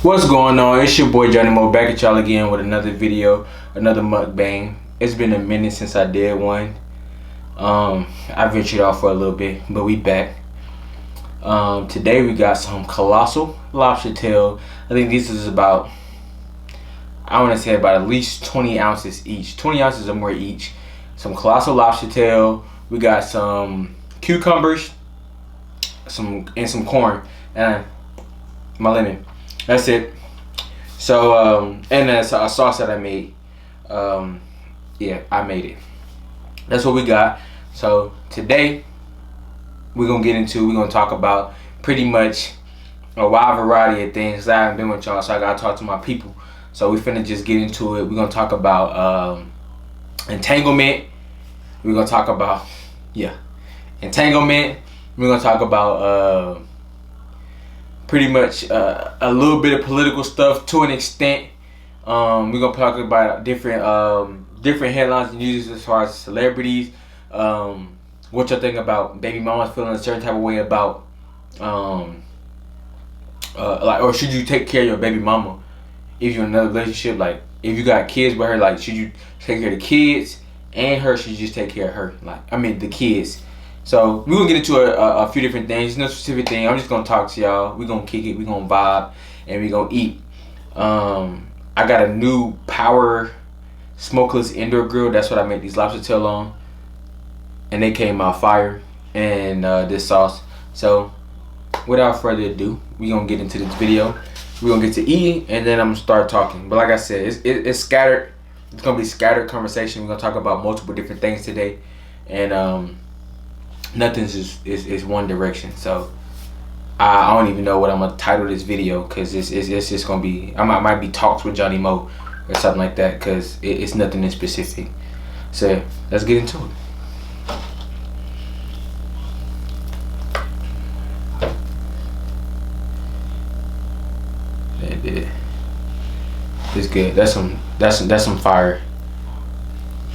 What's going on? It's your boy Johnny Mo back at y'all again with another video, another mukbang. It's been a minute since I did one. I ventured off for a little bit, but we back. Today we got some colossal lobster tail. I think this is about, I want to say about at least 20 ounces each. 20 ounces or more each. Some colossal lobster tail. We got some cucumbers, some corn, and my lemon. That's it. So and that's a sauce that I made. Yeah, I made it. That's what we got. So today we're gonna talk about pretty much a wide variety of things. I haven't been with y'all, so I gotta talk to my people. So we finna just get into it. We're gonna talk about entanglement. We're gonna talk about entanglement. We're gonna talk about pretty much a little bit of political stuff to an extent. We're gonna talk about different headlines and news as far as celebrities. What y'all think about baby mamas feeling a certain type of way about like, or should you take care of your baby mama if you're in another relationship? Like, if you got kids with her, like, should you take care of the kids and her? Should you just take care of her? Like, I mean, the kids. So we're gonna get into a few different things. No specific thing. I'm just gonna talk to y'all. We're gonna kick it. We're gonna vibe, and we're gonna eat. I got a new power smokeless indoor grill. That's what I made these lobster tail on, and they came out fire. And this sauce. So without further ado, we're gonna get into this video. We're gonna get to eating, and then I'm gonna start talking. But like I said, it's scattered. It's gonna be scattered conversation. We're gonna talk about multiple different things today, and nothing's is one direction. So I don't even know what I'm gonna title this video, because it's just gonna be, I might be talks with Johnny Mo or something like that, because it's nothing in specific. So let's get into it. It's good. That's some fire.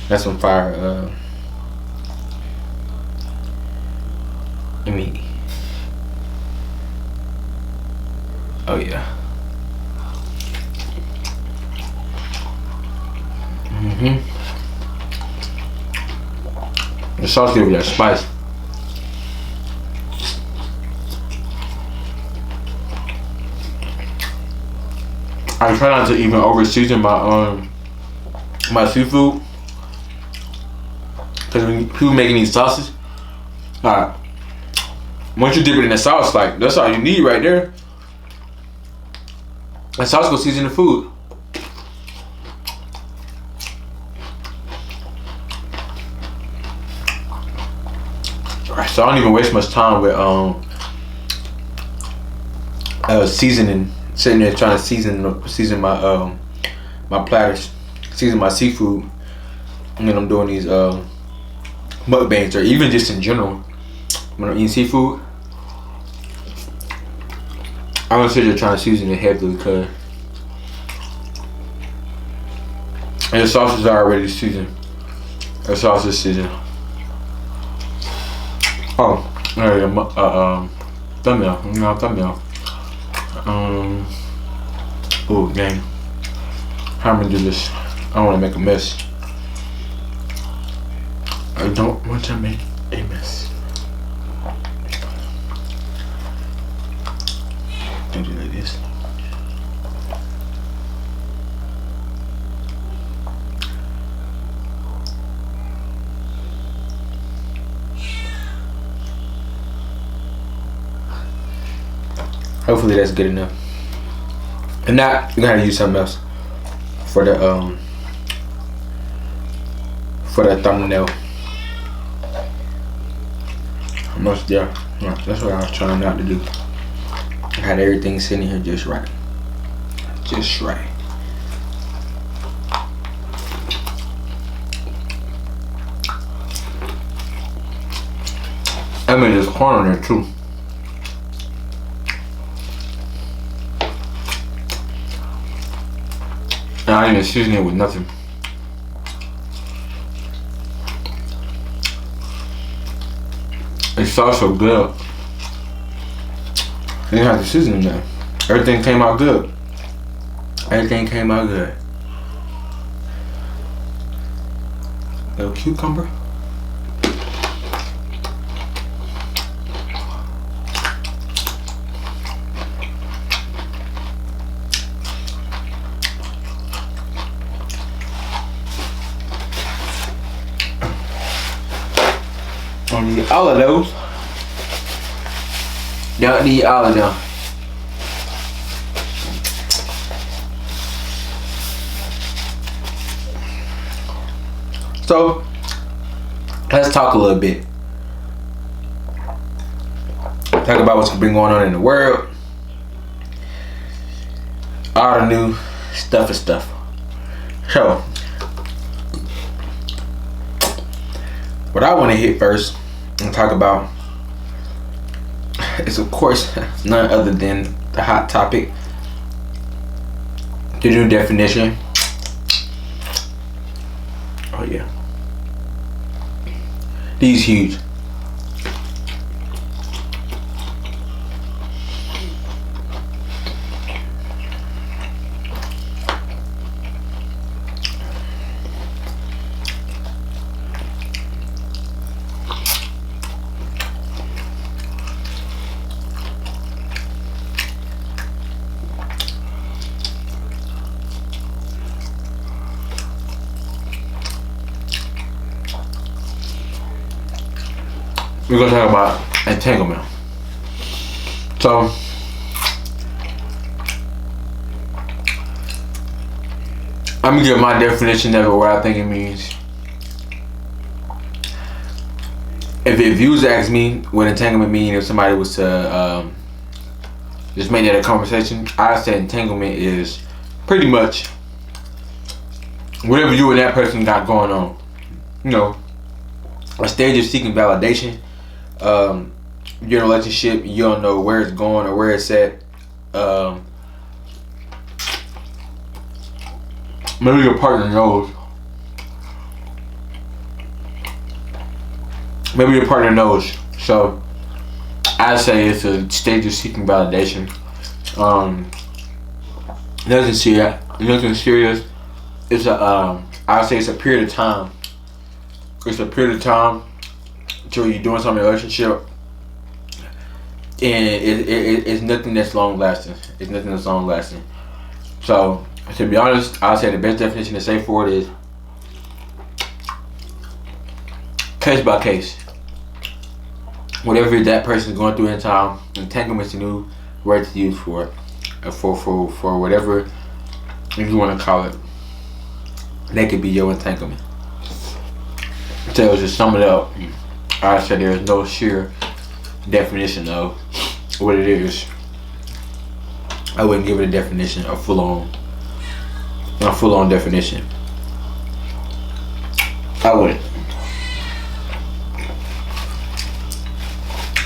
That's some fire. Let me. Oh yeah. The sauce gives you that spice. I try not to even over season my my seafood, because when people making these sauces, once you dip it in the sauce, like, that's all you need right there. And sauce will season the food. Alright, so I don't even waste much time with seasoning. Sitting there trying to season my my platters, season my seafood, and then I'm doing these mukbangs, or even just in general when I'm eating seafood. I'm gonna sit there trying to season it heavily, because the sauces are already seasoned. The sauce is seasoned. Oh, there you go. Thumbnail. Thumbnail. Oh dang. How am I gonna do this? I don't wanna make a mess. I don't want to make a mess. Don't do like this. Hopefully that's good enough. If not, you're gonna have to use something else for the thumbnail. That's what I was trying not to do. I had everything sitting here just right. Just right. I mean, there's corn on there too. And I didn't even season it with nothing. It sauce so good. You didn't have to season it now. Everything came out good. Everything came out good. Little cucumber. Don't need all of those. Don't need all of them. So, let's talk a little bit. Talk about what's been going on in the world. All the new stuff and stuff. So, what I want to hit first and talk about is, of course, none other than the hot topic, the new definition. Oh yeah, these huge. We're gonna talk about entanglement. So, I'm gonna give my definition of it, what I think it means. If you was to ask me what entanglement means, if somebody was to just make that a conversation, I say entanglement is pretty much whatever you and that person got going on. You know, a stage of seeking validation. You're in a relationship, you don't know where it's going or where it's at. Maybe your partner knows. Maybe your partner knows. So I say it's a stage of seeking validation. Nothing serious. It's a I say it's a period of time. It's a period of time till you're doing something in a relationship, and it's nothing that's long lasting. It's nothing that's long lasting. So to be honest, I'll say the best definition to say for it is case by case. Whatever that person is going through in time, entanglement is a new word to use for whatever you want to call it. That could be your entanglement. So just sum it up, I said there is no sheer definition of what it is. I wouldn't give it a definition, a full on definition. I wouldn't.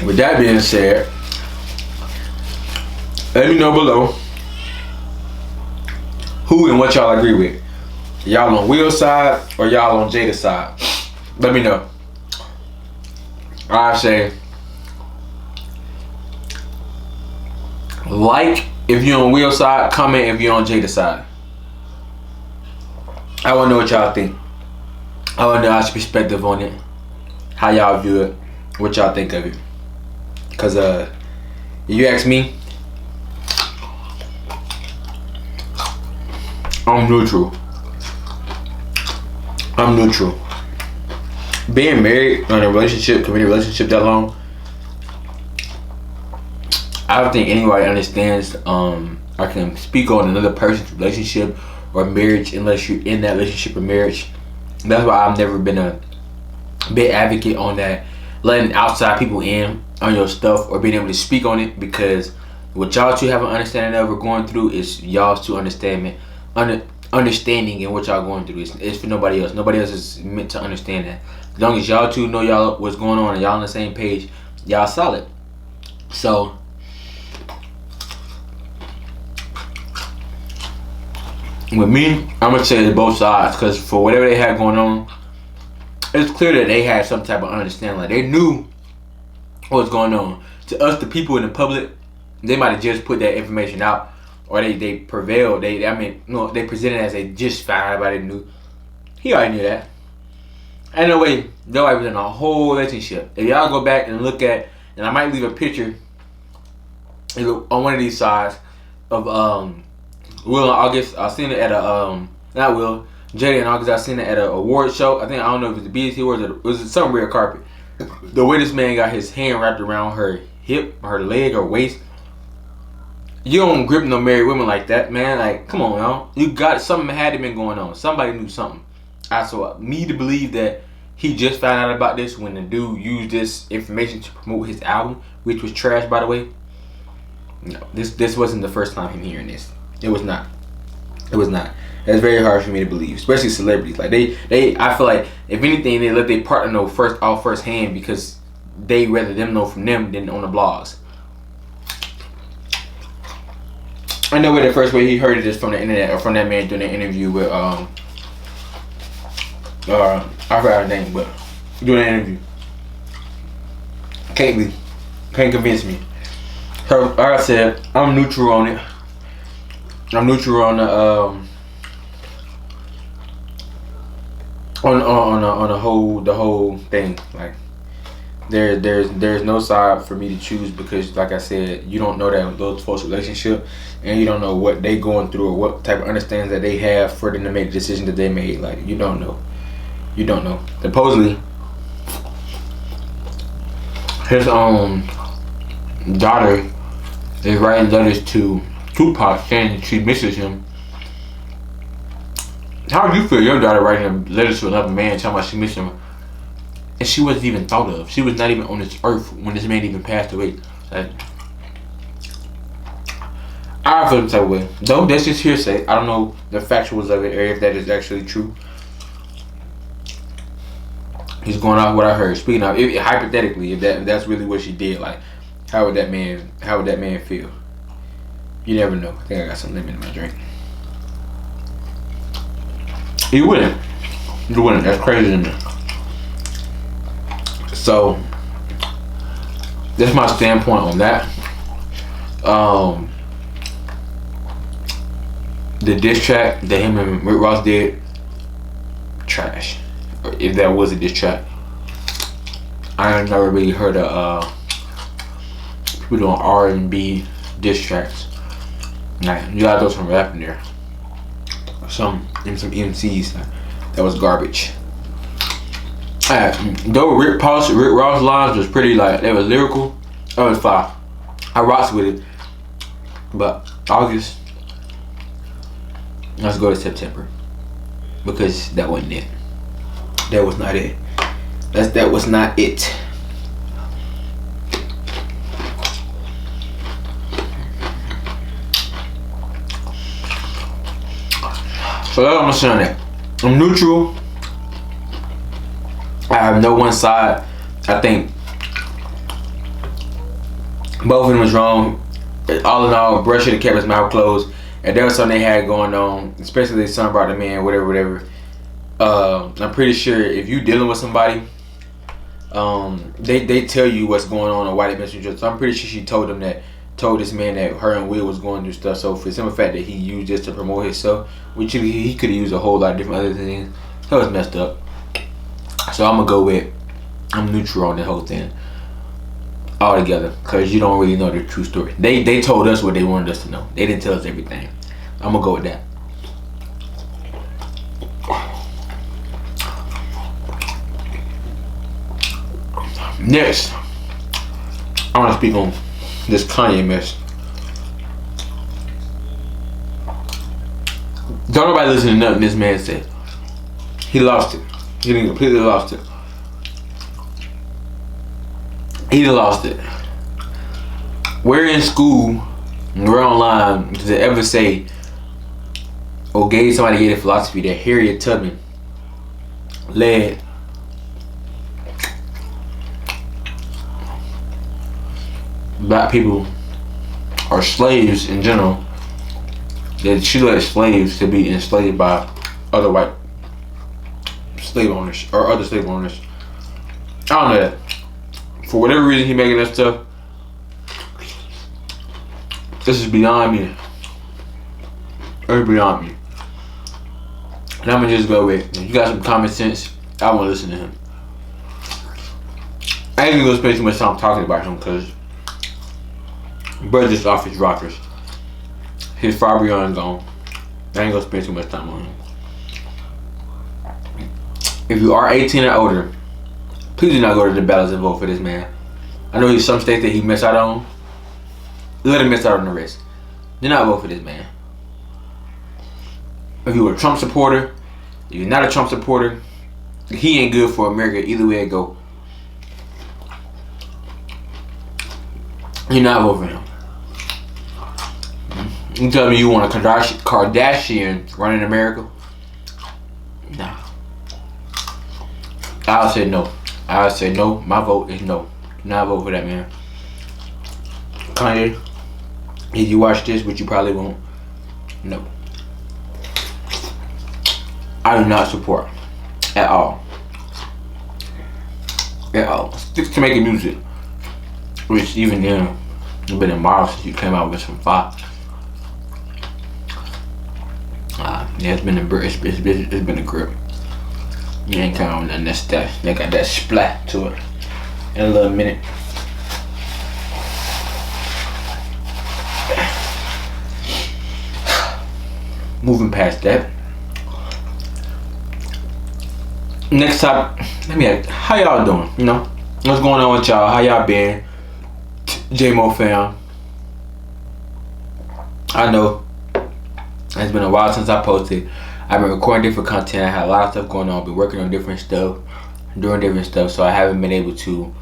With that being said, let me know below who and what y'all agree with. Y'all on Will's side or y'all on Jada's side? Let me know. I say like if you're on Will's side, comment if you're on Jada's side. I want to know what y'all think. I want to know y'all's perspective on it, how y'all view it, what y'all think of it. Cause if you ask me, I'm neutral. Being married in a relationship, committed relationship that long, I don't think anybody understands. I can speak on another person's relationship or marriage unless you're in that relationship or marriage. That's why I've never been a big advocate on that, letting outside people in on your stuff or being able to speak on it, because what y'all two have an understanding of or going through is y'all's two understanding and what y'all going through. It's for nobody else. Nobody else is meant to understand that. As long as y'all two know y'all what's going on and y'all on the same page, y'all solid. So with me, I'm gonna say it's both sides, because for whatever they had going on, it's clear that they had some type of understanding. Like, they knew what's going on. To us, the people in the public, they might have just put that information out or they prevailed. They presented as they just found out about it new. He already knew that. Ain't no way nobody was in a whole relationship. If y'all go back and look at, and I might leave a picture on one of these sides of Will and August. I seen it at a not Will, Jada and August. I seen it at an award show. I don't know if it was the BET Awards or it was some red carpet. The way this man got his hand wrapped around her hip, her leg, or waist. You don't grip no married women like that, man. Like, come on, y'all. You got something had to been going on. Somebody knew something. Me to believe that he just found out about this when the dude used this information to promote his album, which was trash, by the way. No, this wasn't the first time him hearing this. It was not. It was not. That's very hard for me to believe, especially celebrities. Like I feel like if anything, they let their partner know first hand because they rather them know from them than on the blogs. I know where the first way he heard it is from the internet or from that man doing an interview with I forgot her name, but doing an interview. Can't convince me. Like I said, I'm neutral on it. I'm neutral on the on the whole thing. Like there's no side for me to choose because, like I said, you don't know that those folks' relationship, and you don't know what they going through or what type of understanding that they have for them to make the decision that they made. Like you don't know. You don't know. Supposedly, his daughter is writing letters to Tupac saying she misses him. How would you feel your daughter writing letters to another man telling about she misses him, and she wasn't even thought of? She was not even on this earth when this man even passed away. Like, I feel the type of way. Though that's just hearsay. I don't know the factuals of it or if that is actually true. He's going off what I heard. Speaking of, hypothetically, if that's really what she did, like, how would that man feel? You never know. I think I got some lemon in my drink. You wouldn't. That's crazy to me. So that's my standpoint on that. The diss track that him and Rick Ross did, trash. If that was a diss track, I have never really heard of people doing R&B diss tracks. Nah, you gotta throw some rap in there. Some MCs that was garbage. Though Rick Ross lines was pretty, like, they was lyrical. That was fire. I rocks with it. But August, let's go to September, because that wasn't it. That was not it. That was not it. So that's what I'm gonna say on that. I'm neutral. I have no one side. I think both of them was wrong. All in all, Brush should have kept his mouth closed. And there was something they had going on, especially the son brought the man, whatever. I'm pretty sure if you dealing with somebody, they tell you what's going on and why they mess with each other. So I'm pretty sure she told this man that her and Will was going through stuff. So for the simple fact that he used this to promote himself, which he could have used a whole lot of different other things, that was messed up. So I'm neutral on the whole thing altogether, because you don't really know the true story. They told us what they wanted us to know. They didn't tell us everything. I'm gonna go with that. Next, I want to speak on this Kanye mess. Don't nobody listen to nothing this man said. He lost it. He completely lost it. He lost it. We're in school, we're online, does it ever say or gave somebody gave a philosophy that Harriet Tubman led black people or slaves in general, that she led slaves to be enslaved by other white slave owners or other slave owners. I don't know that. For whatever reason he making that stuff, this is beyond me. It's beyond me. And I'm gonna just go with, if you got some common sense, I won't listen to him. I ain't gonna spend too much time talking about him because brother just off his rockers. His far beyond gone. I ain't gonna spend too much time on him. If you are 18 or older, please do not go to the ballots and vote for this man. I know there's some states that he missed out on. Let him miss out on the rest. Do not vote for this man. If you're a Trump supporter, if you're not a Trump supporter, he ain't good for America either way it go. You're not voting for him. You tell me you want a Kardashian running America? Nah. I'll say no. I'll say no. My vote is no. Do not vote for that man. Kanye, if you watch this, which you probably won't, no. I do not support at all. At all. Stick to making music. Which even then, it's been a while since you came out with some fire. Yeah, it's been a grip. You ain't kind of nothing that's that. They got that splat to it. In a little minute. Moving past that. Next topic. Let me ask, how y'all doing? You know, what's going on with y'all? How y'all been? J-Mo fam. I know it's been a while since I posted. I've been recording different content. I had a lot of stuff going on. I've been working on different stuff, doing different stuff. So I haven't been able to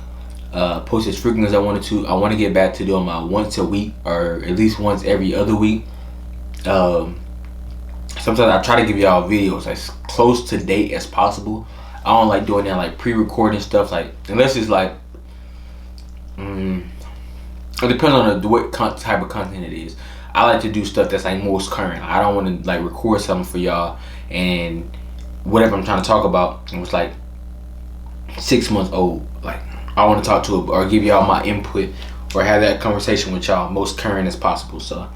post as frequent as I wanted to. I want to get back to doing my once a week or at least once every other week. Sometimes I try to give y'all videos as close to date as possible. I don't like doing that like pre-recording stuff, like unless it's like it depends on what type of content it is. I like to do stuff that's like most current. I don't want to like record something for y'all and whatever I'm trying to talk about, it was like 6 months old. Like I want to talk to it or give y'all my input or have that conversation with y'all most current as possible. So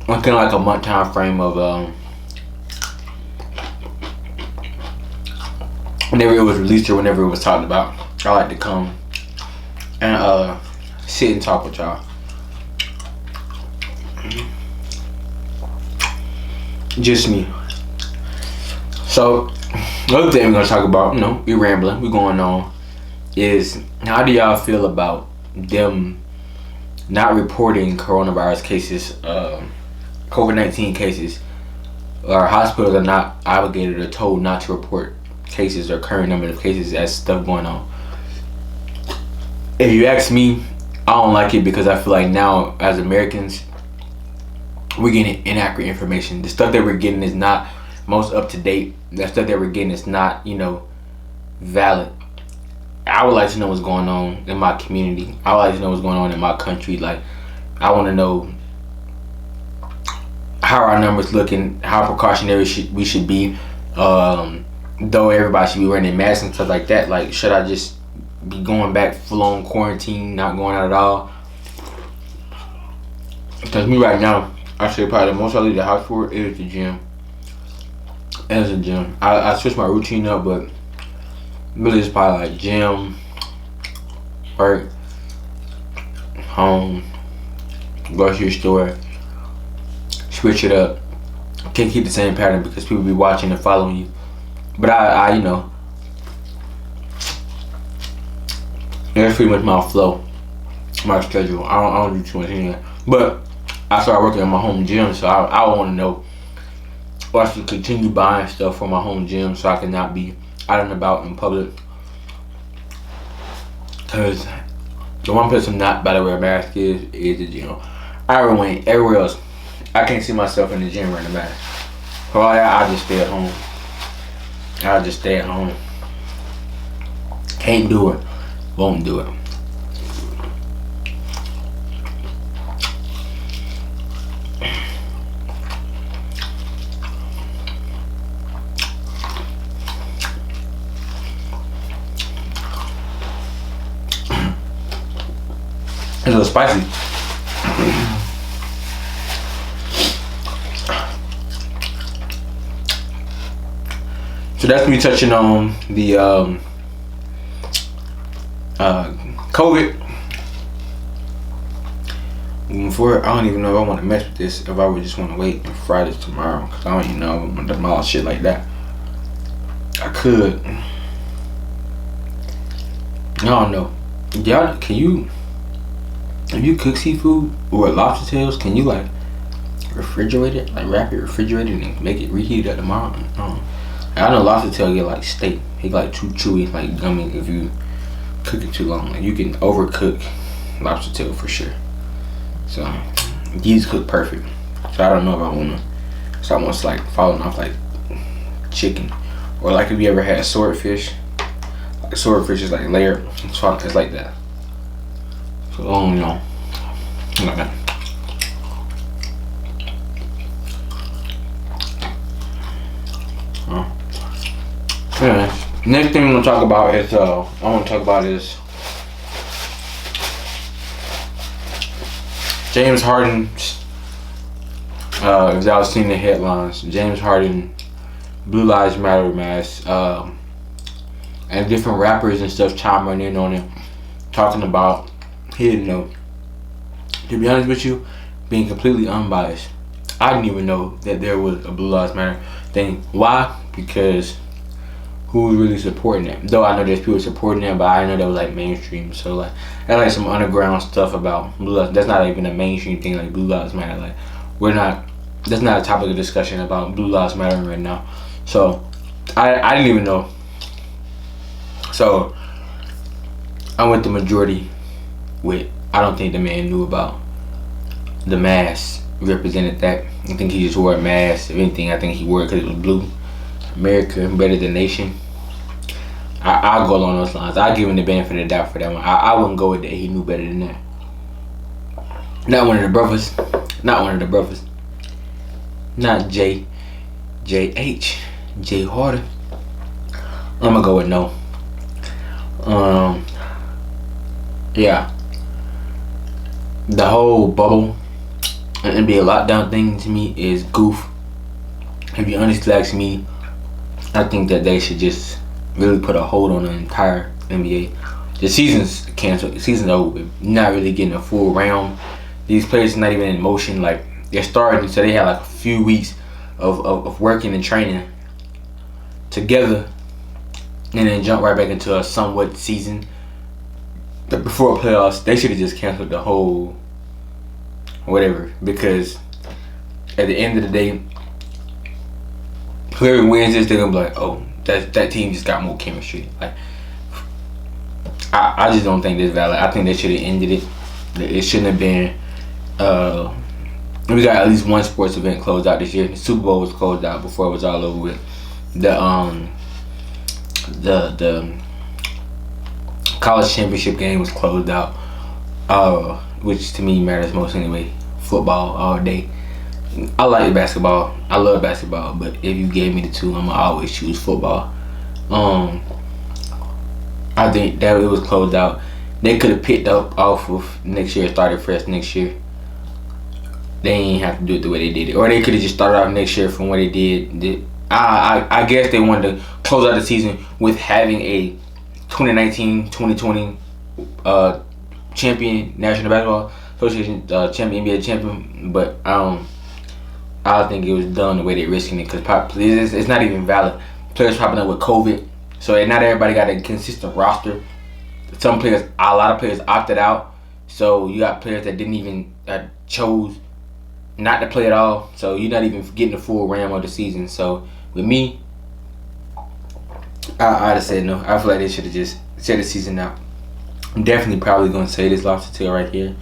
I'm kind of like a month time frame of whenever it was released or whenever it was talked about. I like to come and sit and talk with y'all. Just me. So another thing we're gonna talk about, you know, we're rambling, we're going on, is how do y'all feel about them not reporting coronavirus cases, COVID-19 cases? Our hospitals are not obligated or told not to report cases or current number of cases as stuff going on. If you ask me, I don't like it because I feel like now as Americans we're getting inaccurate information. The stuff that we're getting is not most up to date. The stuff that we're getting is not, you know, valid. I would like to know what's going on in my community. I would like to know what's going on in my country. Like I want to know how our numbers looking, how precautionary we should be. Though everybody should be wearing their masks and stuff like that. Like should I just be going back full on quarantine, not going out at all? Because me right now, I say probably the most I leave the house for is the gym. As a gym, I switch my routine up, but really it's probably like gym, work, home, grocery store. Switch it up. Can't keep the same pattern because people be watching and following you. But I you know, that's pretty much my flow, my schedule. I don't do too much anyway. But I started working at my home gym, so I want to know, or I should continue buying stuff from my home gym so I can not be out and about in public. Because the one place I'm not about to wear a mask is the gym. I went everywhere else. I can't see myself in the gym wearing a mask. So I just stay at home. I'll just stay at home. Can't do it. Won't do it. It's a little spicy. So that's me touching on the COVID. Moving forward, I don't even know if I want to mess with this. If I would just want to wait and fry this tomorrow, because I don't even know if I want to demolish shit like that. I could. I don't know. Y'all, can you? If you cook seafood or lobster tails, can you like refrigerate it, like wrap it, refrigerate it, and make it reheat it tomorrow? I know lobster tail get like steak. It get like too chewy, like gummy if you cook it too long. Like you can overcook lobster tail for sure. So these cook perfect. So I don't know if I wanna. It's almost like falling off like chicken, or like if you ever had swordfish. Like swordfish is like layered. It's like that. So I don't know. Like that. Yeah. Next thing I'm gonna talk about is James Harden. As I was seeing the headlines, James Harden, Blue Lives Matter mask, and different rappers and stuff chiming in on it, talking about he didn't know. To be honest with you, being completely unbiased, I didn't even know that there was a Blue Lives Matter thing. Why? Because who was really supporting it? Though I know there's people supporting it, but I know that was like mainstream. So like that's like some underground stuff about Blue Lives. That's not even a mainstream thing like Blue Lives Matter. Like that's not a topic of discussion about Blue Lives Matter right now. So I didn't even know. So I went the majority with I don't think the man knew about the mask represented that. I think he just wore a mask. If anything, I think he wore it because it was blue. America better than nation. I'll go along those lines. I'll give him the benefit of the doubt for that one. I wouldn't go with that. He knew better than that. Not one of the brothers. Not J Harden. I'm gonna go with no. Yeah. The whole bubble and NBA lockdown thing to me is goof. If you honestly ask me, I think that they should just really put a hold on the entire NBA. The season's canceled. The season's over. Not really getting a full round. These players are not even in motion. Like they're starting, so they had like a few weeks of working and training together, and then jump right back into a somewhat season. But before playoffs, they should have just canceled the whole whatever, because at the end of the day, whoever wins this, they're gonna be like, oh, that team just got more chemistry. Like, I just don't think this valid. I think they should have ended it. It shouldn't have been. We got at least one sports event closed out this year. The Super Bowl was closed out before it was all over with. The college championship game was closed out, which to me matters most anyway. Football all day. I like basketball. I love basketball, but if you gave me the two, I'ma always choose football. I think that it was closed out. They could have picked up off of next year, started fresh next year. They ain't have to do it the way they did it, or they could have just started off next year from what they did. I guess they wanted to close out the season with having a 2019-2020 champion, National Basketball Association champion, NBA champion, but I don't think it was done the way they're risking it, because it's not even valid. Players popping up with COVID, so not everybody got a consistent roster. A lot of players opted out, so you got players that didn't even chose not to play at all, so you're not even getting the full ram of the season. So with me, I'd have said no. I feel like they should have just set the season out. I'm definitely probably going to say this lobster tail right here.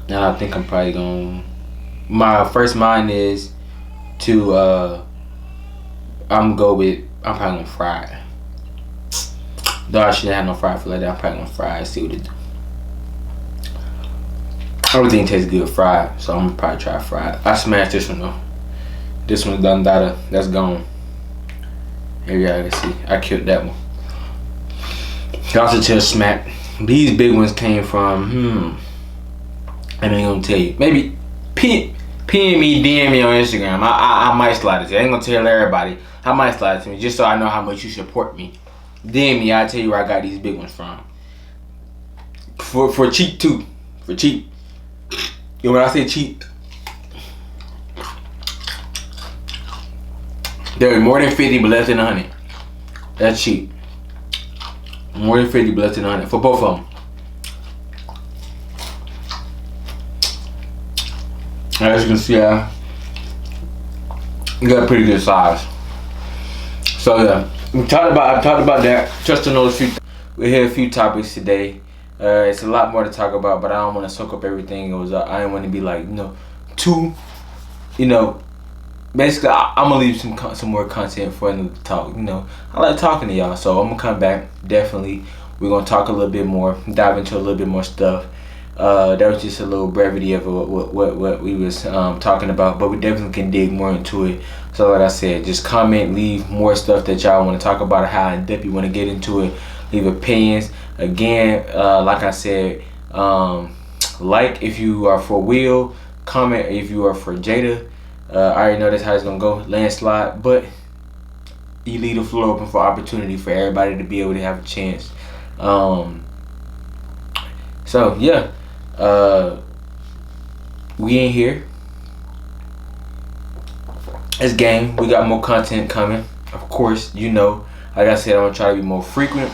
Now I think I'm probably going. My first mind is to I'm probably gonna fry it. Though I shouldn't have no fry for like that. I'm probably gonna fry it, see what it do. Everything tastes good fried, so I'm gonna probably try fried. I smashed this one though. This one's done data. That's gone. Here y'all can see. I killed that one. Lobster tail smack. These big ones came from I ain't gonna tell you. Maybe PM me, DM me on Instagram. I might slide it to you. I ain't gonna tell everybody. I might slide it to me just so I know how much you support me. DM me, I'll tell you where I got these big ones from. For cheap too. For cheap. You know when I say cheap, they're more than 50 but less than 100. That's cheap. More than 50 but less than 100 for both of them. As you can see, you got a pretty good size. So yeah, I talked about that. Just on those few. We hit a few topics today. It's a lot more to talk about, but I don't want to soak up everything. I didn't want to be like too, Basically, I'm gonna leave some more content for them to talk. I like talking to y'all, so I'm gonna come back. Definitely, we're gonna talk a little bit more, dive into a little bit more stuff. That was just a little brevity of what we was talking about, but we definitely can dig more into it. So like I said, just comment, leave more stuff that y'all want to talk about, how in depth you want to get into it, leave opinions. Again, like I said, like if you are for Will, comment if you are for Jada. I already know that's how it's gonna go, landslide, but you leave the floor open for opportunity for everybody to be able to have a chance. So yeah. We in here. It's game. We got more content coming. Of course, like I said, I'm gonna try to be more frequent,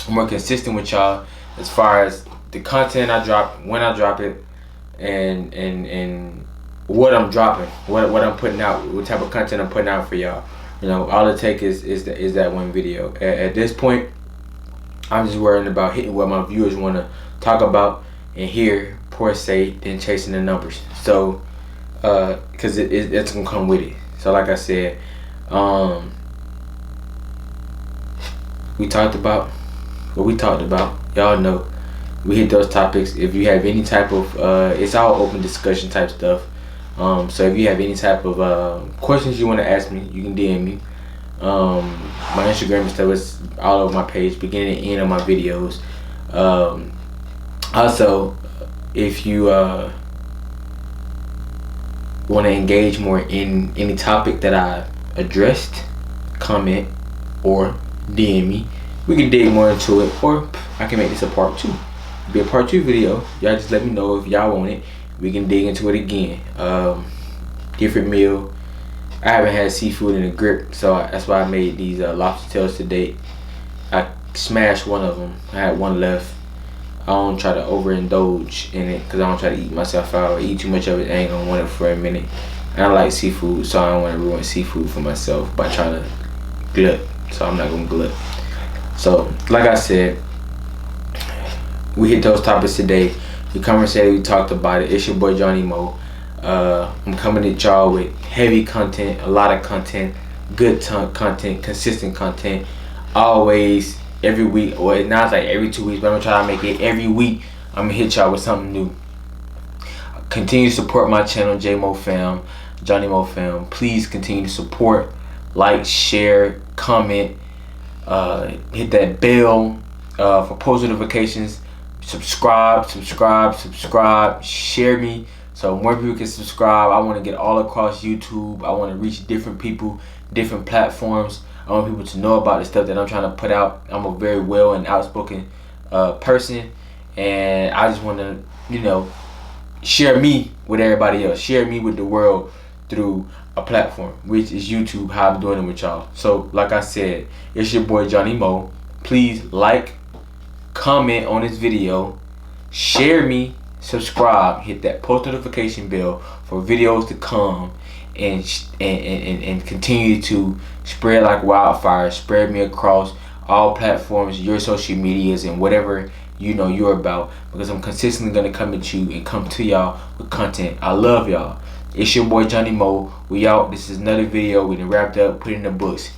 more consistent with y'all as far as the content I drop, when I drop it, and what I'm dropping, what I'm putting out, what type of content I'm putting out for y'all. All it takes is that one video. At this point, I'm just worrying about hitting what my viewers want to talk about and hear, per se, than chasing the numbers. So, cause it's gonna come with it. So, like I said, we talked about what we talked about. Y'all know we hit those topics. If you have any type of, it's all open discussion type stuff. So if you have any type of questions you want to ask me, you can DM me. My Instagram and stuff is all over my page, beginning and end of my videos. Also, if you want to engage more in any topic that I addressed, comment or DM me. We can dig more into it, or I can make this a part 2. Be a part 2 video. Y'all just let me know if y'all want it. We can dig into it again. Different meal. I haven't had seafood in a grip, so that's why I made these lobster tails today. I smashed one of them. I had one left. I don't try to overindulge in it because I don't try to eat myself out or eat too much of it. I ain't gonna want it for a minute. And I like seafood, so I don't want to ruin seafood for myself by trying to glut. So I'm not gonna glut. So like I said, we hit those topics today. We conversated, we talked about it. It's your boy Johnny Mo. I'm coming at y'all with heavy content, a lot of content, good content, consistent content, always, every week. Or now it's like every 2 weeks, but I'm gonna try to make it every week. I'm gonna hit y'all with something new. Continue to support my channel, JMO Fam, Johnny Mo Fam. Please continue to support, like, share, comment, hit that bell for post notifications. Subscribe, share me so more people can subscribe. I want to get all across YouTube. I want to reach different people, different platforms. I want people to know about the stuff that I'm trying to put out. I'm a very well and outspoken person, and I just want to, share me with everybody else. Share me with the world through a platform, which is YouTube, how I'm doing it with y'all. So, like I said, it's your boy Johnny Mo. Please like, comment on this video, share me, subscribe, hit that post notification bell for videos to come, and continue to spread like wildfire. Spread me across all platforms, your social medias, and whatever you're about, because I'm consistently gonna come at you and come to y'all with content. I love y'all. It's your boy Johnny Mo. We out. This is another video. We done wrapped up, put it in the books.